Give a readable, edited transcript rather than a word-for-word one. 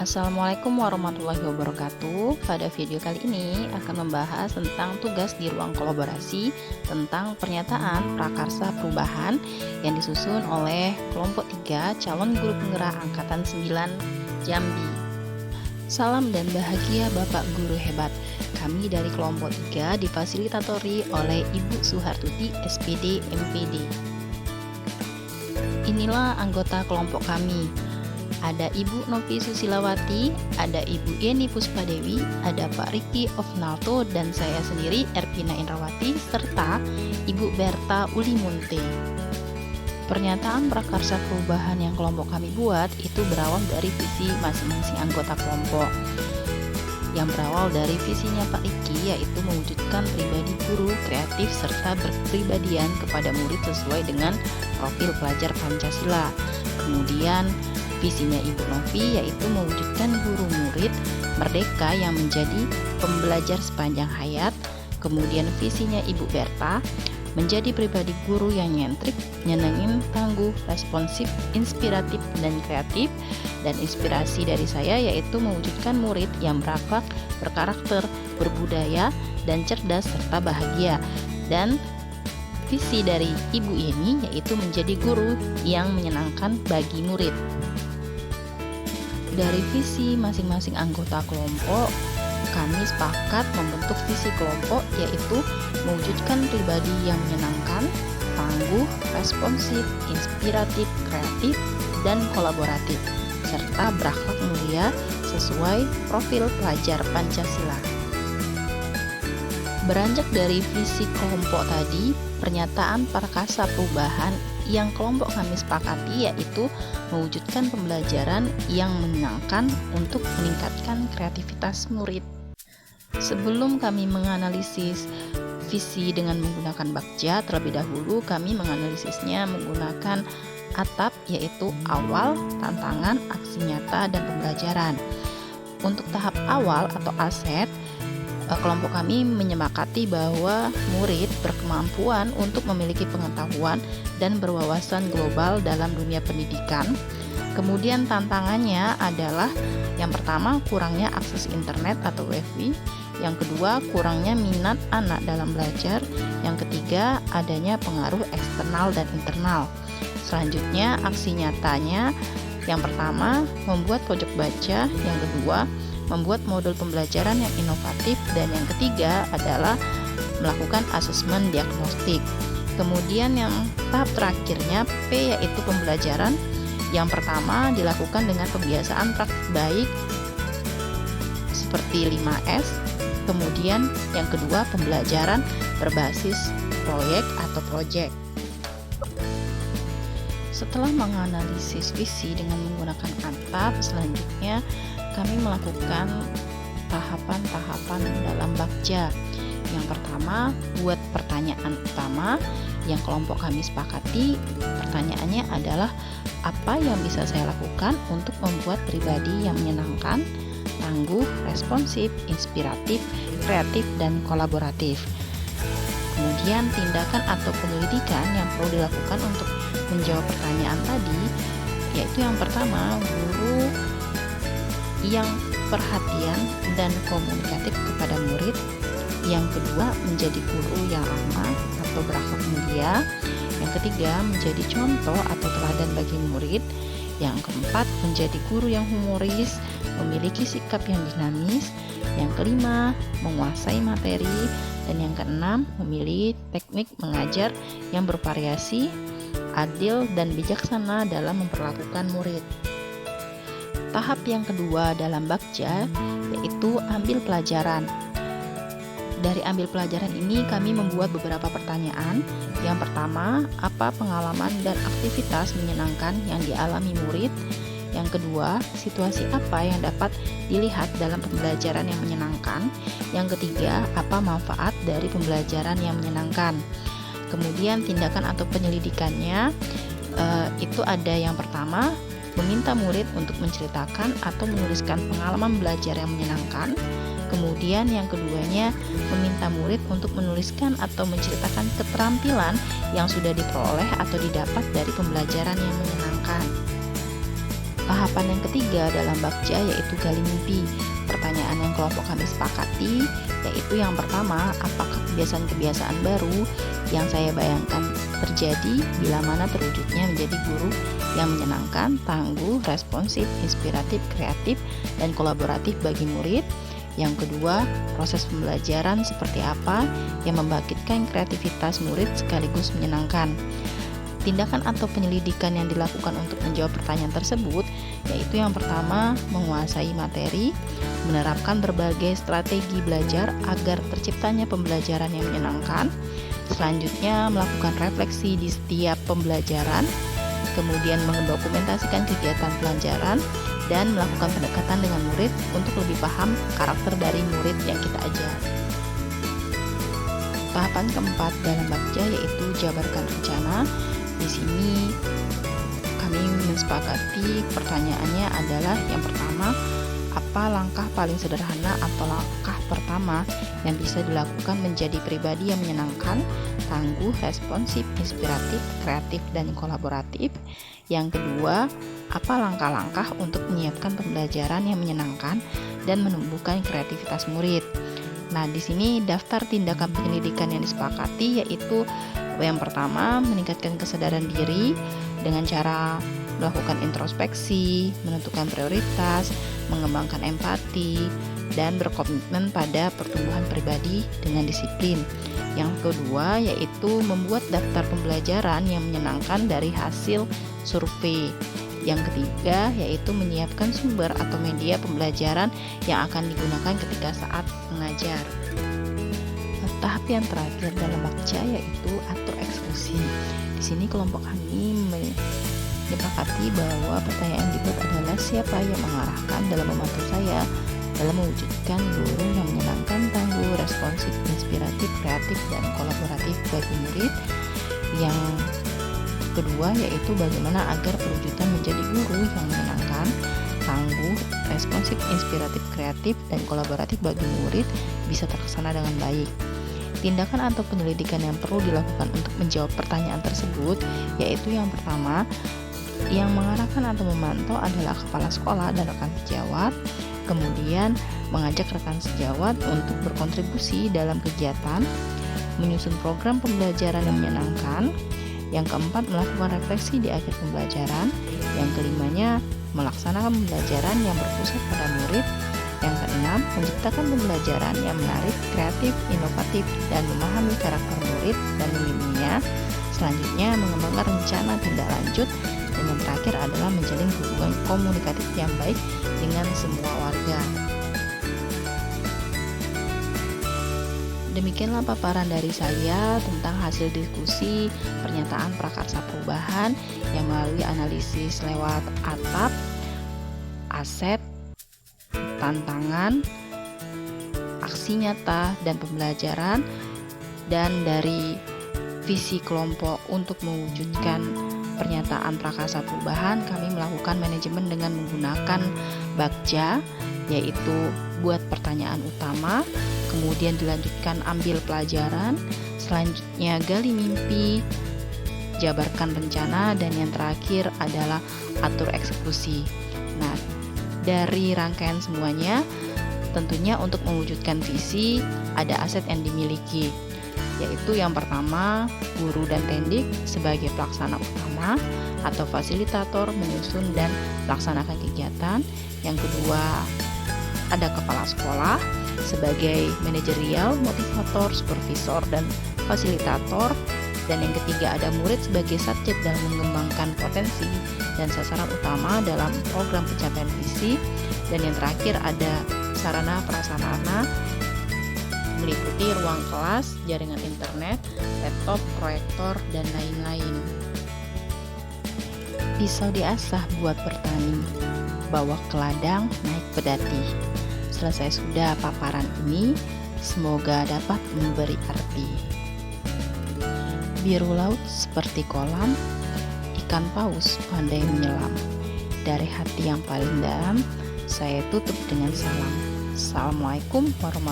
Assalamualaikum warahmatullahi wabarakatuh. Pada video kali ini akan membahas tentang tugas di ruang kolaborasi tentang pernyataan prakarsa perubahan yang disusun oleh kelompok 3 calon guru penggerak angkatan 9 Jambi. Salam dan bahagia Bapak Guru hebat. Kami dari kelompok 3 difasilitatori oleh Ibu Suhartuti SPD MPD. Inilah anggota kelompok kami. Ada Ibu Novi Susilawati, ada Ibu Yeni Puspadewi, ada Pak Riki Ofnalto, dan saya sendiri Erpina Indrawati, serta Ibu Berta Ulimunte. Pernyataan prakarsa perubahan yang kelompok kami buat itu berawal dari visi masing-masing anggota kelompok. Yang berawal dari visinya Pak Riki, yaitu mewujudkan pribadi guru kreatif serta berkepribadian kepada murid sesuai dengan profil pelajar Pancasila. Kemudian visinya Ibu Novi yaitu mewujudkan guru murid merdeka yang menjadi pembelajar sepanjang hayat. Kemudian visinya Ibu Berta menjadi pribadi guru yang nyentrik, nyenengin, tangguh, responsif, inspiratif, dan kreatif. Dan inspirasi dari saya yaitu mewujudkan murid yang berakhlak, berkarakter, berbudaya, dan cerdas serta bahagia. Dan visi dari Ibu Yeni yaitu menjadi guru yang menyenangkan bagi murid. Dari visi masing-masing anggota kelompok, kami sepakat membentuk visi kelompok yaitu mewujudkan pribadi yang menyenangkan, tangguh, responsif, inspiratif, kreatif, dan kolaboratif, serta berakhlak mulia sesuai profil pelajar Pancasila. Beranjak dari visi kelompok tadi, pernyataan prakarsa perubahan yang kelompok kami sepakati yaitu mewujudkan pembelajaran yang menyenangkan untuk meningkatkan kreativitas murid. Sebelum kami menganalisis visi dengan menggunakan bakja, terlebih dahulu kami menganalisisnya menggunakan atap yaitu awal, tantangan, aksi nyata, dan pembelajaran. Untuk tahap awal atau aset, kelompok kami menyepakati bahwa murid berkemampuan untuk memiliki pengetahuan dan berwawasan global dalam dunia pendidikan. Kemudian tantangannya adalah yang pertama kurangnya akses internet atau wifi, yang kedua kurangnya minat anak dalam belajar, yang ketiga adanya pengaruh eksternal dan internal. Selanjutnya aksi nyatanya, yang pertama membuat pojok baca, yang kedua membuat modul pembelajaran yang inovatif, dan yang ketiga adalah melakukan asesmen diagnostik. Kemudian yang tahap terakhirnya P yaitu pembelajaran. Yang pertama dilakukan dengan kebiasaan praktik baik seperti 5S. Kemudian yang kedua pembelajaran berbasis proyek atau project. Setelah menganalisis visi dengan menggunakan atap, selanjutnya kami melakukan tahapan-tahapan dalam bakja. Yang pertama, buat pertanyaan utama yang kelompok kami sepakati. Pertanyaannya adalah, apa yang bisa saya lakukan untuk membuat pribadi yang menyenangkan, tangguh, responsif, inspiratif, kreatif, dan kolaboratif. Kemudian tindakan atau penyelidikan yang perlu dilakukan untuk menjawab pertanyaan tadi, yaitu yang pertama, guru yang perhatian dan komunikatif kepada murid. Yang kedua, menjadi guru yang ramah atau berakhlak mulia. Yang ketiga, menjadi contoh atau teladan bagi murid. Yang keempat, menjadi guru yang humoris, memiliki sikap yang dinamis. Yang kelima, menguasai materi. Dan yang keenam, memilih teknik mengajar yang bervariasi, adil, dan bijaksana dalam memperlakukan murid. Tahap yang kedua dalam bakja yaitu ambil pelajaran. Dari ambil pelajaran ini kami membuat beberapa pertanyaan. Yang pertama, apa pengalaman dan aktivitas menyenangkan yang dialami murid? Yang kedua, situasi apa yang dapat dilihat dalam pembelajaran yang menyenangkan? Yang ketiga, apa manfaat dari pembelajaran yang menyenangkan? Kemudian tindakan atau penyelidikannya itu ada yang pertama, meminta murid untuk menceritakan atau menuliskan pengalaman belajar yang menyenangkan. Kemudian yang keduanya, meminta murid untuk menuliskan atau menceritakan keterampilan yang sudah diperoleh atau didapat dari pembelajaran yang menyenangkan. Tahapan yang ketiga dalam bakja yaitu gali mimpi. Pertanyaan yang kelompok kami sepakati yaitu yang pertama, apakah kebiasaan-kebiasaan baru yang saya bayangkan terjadi bila mana terwujudnya menjadi guru yang menyenangkan, tangguh, responsif, inspiratif, kreatif, dan kolaboratif bagi murid. Yang kedua, proses pembelajaran seperti apa yang membangkitkan kreativitas murid sekaligus menyenangkan. Tindakan atau penyelidikan yang dilakukan untuk menjawab pertanyaan tersebut yaitu yang pertama, menguasai materi, menerapkan berbagai strategi belajar agar terciptanya pembelajaran yang menyenangkan. Selanjutnya, melakukan refleksi di setiap pembelajaran, kemudian mendokumentasikan kegiatan pelajaran, dan melakukan pendekatan dengan murid untuk lebih paham karakter dari murid yang kita ajar. Tahapan keempat dalam bakja yaitu jabarkan rencana. Di sini kami mensepakati pertanyaannya adalah yang pertama, apa langkah paling sederhana atau langkah pertama yang bisa dilakukan menjadi pribadi yang menyenangkan, tangguh, responsif, inspiratif, kreatif, dan kolaboratif. Yang kedua, apa langkah-langkah untuk menyiapkan pembelajaran yang menyenangkan dan menumbuhkan kreativitas murid. Nah, di sini daftar tindakan penyelidikan yang disepakati yaitu yang pertama, meningkatkan kesadaran diri dengan cara melakukan introspeksi, menentukan prioritas, mengembangkan empati, dan berkomitmen pada pertumbuhan pribadi dengan disiplin. Yang kedua yaitu membuat daftar pembelajaran yang menyenangkan dari hasil survei. Yang ketiga yaitu menyiapkan sumber atau media pembelajaran yang akan digunakan ketika saat mengajar. Tahap yang terakhir dalam bakja yaitu atur eksekusi. Di sini kelompok kami menyepakati bahwa pertanyaan dibuat adalah siapa yang mengarahkan dalam membantu saya dalam mewujudkan guru yang menyenangkan, tangguh, responsif, inspiratif, kreatif, dan kolaboratif bagi murid. Yang kedua yaitu bagaimana agar perwujudan menjadi guru yang menyenangkan, tangguh, responsif, inspiratif, kreatif, dan kolaboratif bagi murid bisa terlaksana dengan baik. Tindakan atau penyelidikan yang perlu dilakukan untuk menjawab pertanyaan tersebut yaitu yang pertama, yang mengarahkan atau memantau adalah kepala sekolah dan rekan sejawat. Kemudian mengajak rekan sejawat untuk berkontribusi dalam kegiatan, menyusun program pembelajaran yang menyenangkan. Yang keempat, melakukan refleksi di akhir pembelajaran. Yang kelimanya, melaksanakan pembelajaran yang berpusat pada murid. Yang keenam, menciptakan pembelajaran yang menarik, kreatif, inovatif, dan memahami karakter murid dan membimbingnya. Selanjutnya, mengembangkan rencana tindak lanjut. Dan yang terakhir adalah menjalin hubungan komunikatif yang baik dengan semua warga. Demikianlah paparan dari saya tentang hasil diskusi pernyataan prakarsa perubahan yang melalui analisis lewat atap, aset, tantangan, aksi nyata, dan pembelajaran, dan dari visi kelompok untuk mewujudkan pernyataan prakarsa perubahan. Kami melakukan manajemen dengan menggunakan bakja, yaitu buat pertanyaan utama, kemudian dilanjutkan ambil pelajaran, selanjutnya gali mimpi, jabarkan rencana, dan yang terakhir adalah atur eksekusi. Nah, dari rangkaian semuanya, tentunya untuk mewujudkan visi ada aset yang dimiliki, yaitu yang pertama, guru dan tendik sebagai pelaksana utama atau fasilitator menyusun dan melaksanakan kegiatan. Yang kedua, ada kepala sekolah sebagai manajerial, motivator, supervisor, dan fasilitator. Dan yang ketiga, ada murid sebagai subjek dalam mengembangkan potensi dan sasaran utama dalam program pencapaian visi. Dan yang terakhir, ada sarana prasarana meliputi ruang kelas, jaringan internet, laptop, proyektor, dan lain-lain. Pisau diasah buat bertani, bawa ke ladang, naik pedati. Selesai sudah paparan ini, semoga dapat memberi arti. Biru laut seperti kolam, ikan paus pandai menyelam. Dari hati yang paling dalam, saya tutup dengan salam. Assalamualaikum warahmatullahi wabarakatuh.